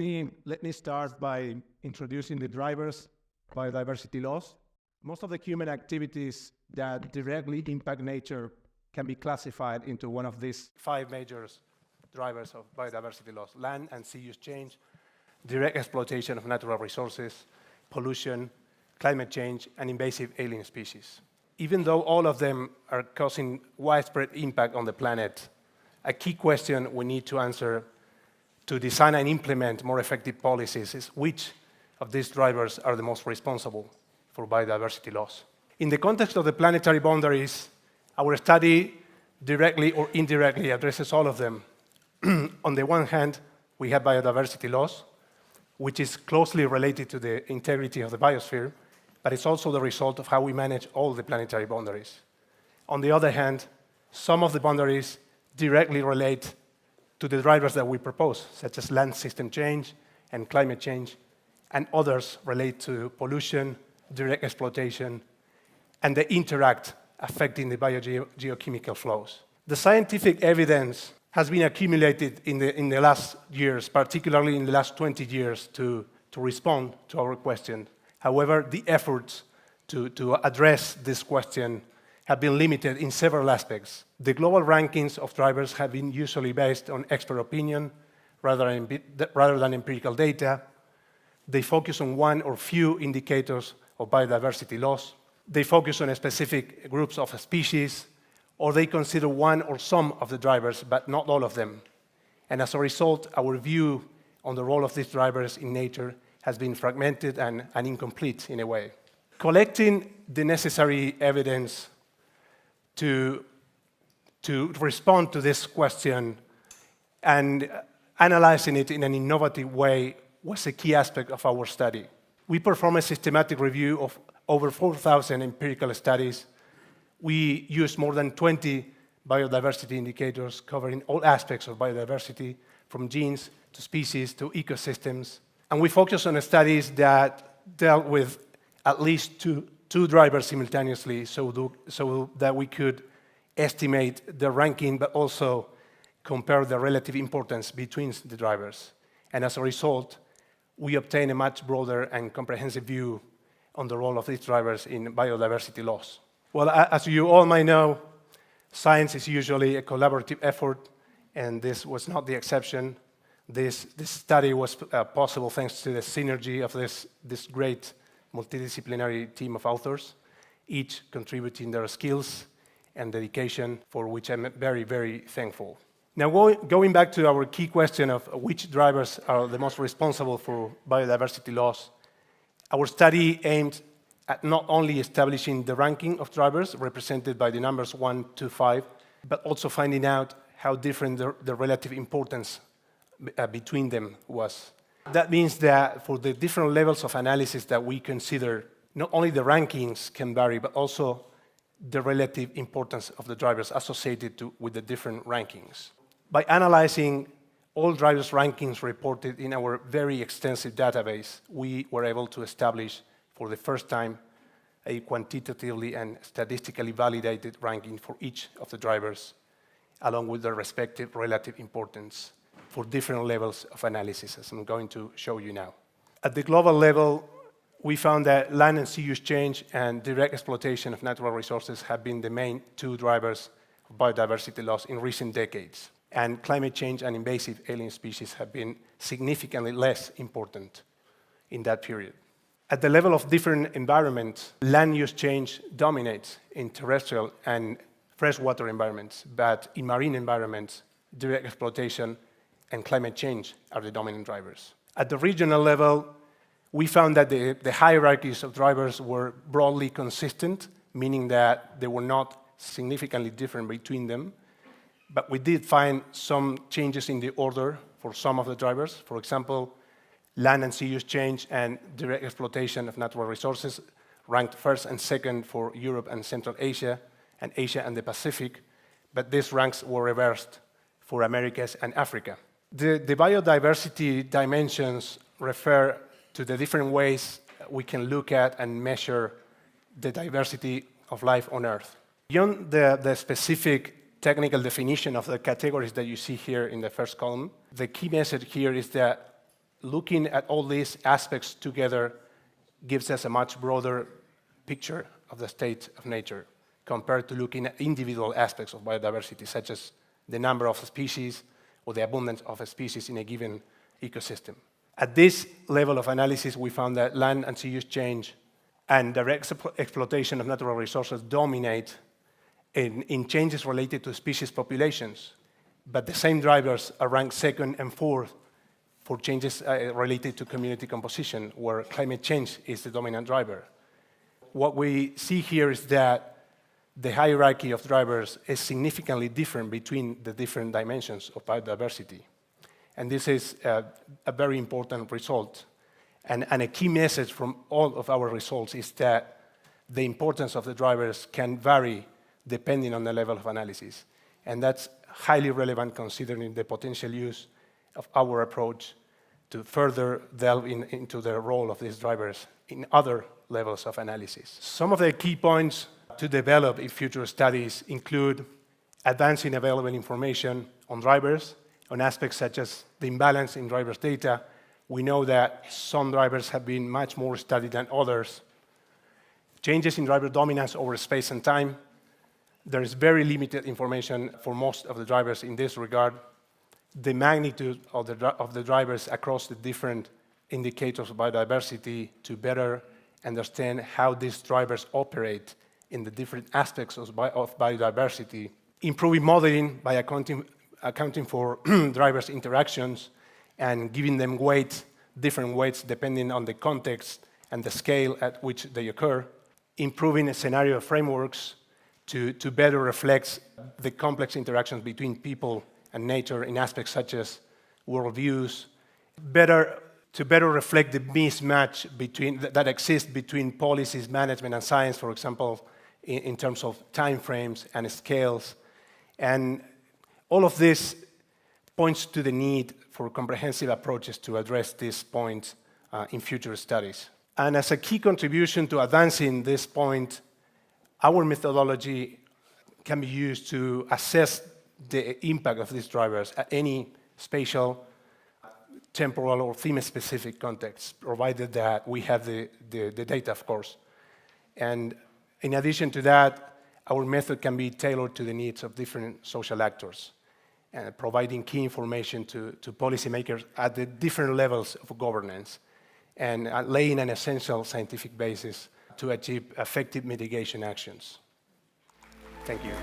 Let me start by introducing the drivers, biodiversity laws. Most of the human activities that directly impact nature can be classified into one of these 5 major drivers of biodiversity loss: land and sea use change, direct exploitation of natural resources, pollution, climate change, and invasive alien species. Even though all of them are causing widespread impact on the planet, a key question we need to answer to design and implement more effective policies is which of these drivers are the most responsible for biodiversity loss. In the context of the planetary boundaries, our study directly or indirectly addresses all of them. On the one hand, we have biodiversity loss, which is closely related to the integrity of the biosphere, but it's also the result of how we manage all the planetary boundaries. On the other hand, some of the boundaries directly relate to the drivers that we propose, such as land system change and climate change, and others relate to pollution, direct exploitation, and they interact, affecting the biogeochemical flows. The scientific evidence has been accumulated in the last years, particularly in the last 20 years, to respond to our question. However, the efforts to address this question have been limited in several aspects. The global rankings of drivers have been usually based on expert opinion rather than empirical data. They focus on one or few indicators of biodiversity loss. They focus on specific groups of species, or they consider one or some of the drivers, but not all of them. And as a result, our view on the role of these drivers in nature has been fragmented and incomplete in a way. Collecting the necessary evidence to respond to this question and analyzing it in an innovative way was a key aspect of our study. We performed a systematic review of over 4,000 empirical studies. We used more than 20 biodiversity indicators covering all aspects of biodiversity, from genes to species to ecosystems. And we focused on studies that dealt with at least two drivers simultaneously so that we could estimate the ranking, but also compare the relative importance between the drivers. And as a result, we obtained a much broader and comprehensive view on the role of these drivers in biodiversity loss. Well, as you all might know, science is usually a collaborative effort, and this was not the exception. This study was possible thanks to the synergy of this great multidisciplinary team of authors, each contributing their skills and dedication, for which I'm very, very thankful. Now, going back to our key question of which drivers are the most responsible for biodiversity loss, our study aimed at not only establishing the ranking of drivers represented by the numbers 1 to 5, but also finding out how different the relative importance between them was. That means that for the different levels of analysis that we consider, not only the rankings can vary, but also the relative importance of the drivers associated with the different rankings. By analyzing all drivers' rankings reported in our very extensive database, we were able to establish for the first time a quantitatively and statistically validated ranking for each of the drivers, along with their respective relative importance for different levels of analysis, as I'm going to show you now. At the global level, we found that land and sea use change and direct exploitation of natural resources have been the main 2 drivers of biodiversity loss in recent decades. And climate change and invasive alien species have been significantly less important in that period. At the level of different environments, land use change dominates in terrestrial and freshwater environments, but in marine environments, direct exploitation and climate change are the dominant drivers. At the regional level, we found that the hierarchies of drivers were broadly consistent, meaning that they were not significantly different between them. But we did find some changes in the order for some of the drivers. For example, land and sea use change and direct exploitation of natural resources ranked first and second for Europe and Central Asia and the Pacific, but these ranks were reversed for Americas and Africa. The biodiversity dimensions refer to the different ways we can look at and measure the diversity of life on Earth. Beyond the specific technical definition of the categories that you see here in the first column, the key message here is that looking at all these aspects together gives us a much broader picture of the state of nature compared to looking at individual aspects of biodiversity, such as the number of species or the abundance of a species in a given ecosystem. At this level of analysis, we found that land and sea use change and direct exploitation of natural resources dominate in changes related to species populations, but the same drivers are ranked second and fourth for changes related to community composition, where climate change is the dominant driver. What we see here is that the hierarchy of drivers is significantly different between the different dimensions of biodiversity. And this is a very important result. And a key message from all of our results is that the importance of the drivers can vary depending on the level of analysis. And that's highly relevant considering the potential use of our approach to further delve into the role of these drivers in other levels of analysis. Some of the key points to develop in future studies include advancing available information on drivers, on aspects such as the imbalance in drivers' data. We know that some drivers have been much more studied than others. Changes in driver dominance over space and time. There is very limited information for most of the drivers in this regard. The magnitude of the drivers across the different indicators of biodiversity to better understand how these drivers operate in the different aspects of biodiversity. Improving modeling by accounting for drivers' interactions and giving them different weights depending on the context and the scale at which they occur. Improving scenario frameworks to better reflect the complex interactions between people and nature in aspects such as worldviews. To better reflect the mismatch that exists between policies, management, and science, for example, in terms of timeframes and scales. And all of this points to the need for comprehensive approaches to address these points in future studies. And as a key contribution to advancing this point, our methodology can be used to assess the impact of these drivers at any spatial, temporal, or theme-specific context, provided that we have the data, of course. And in addition to that, our method can be tailored to the needs of different social actors, providing key information to policymakers at the different levels of governance, and laying an essential scientific basis to achieve effective mitigation actions. Thank you.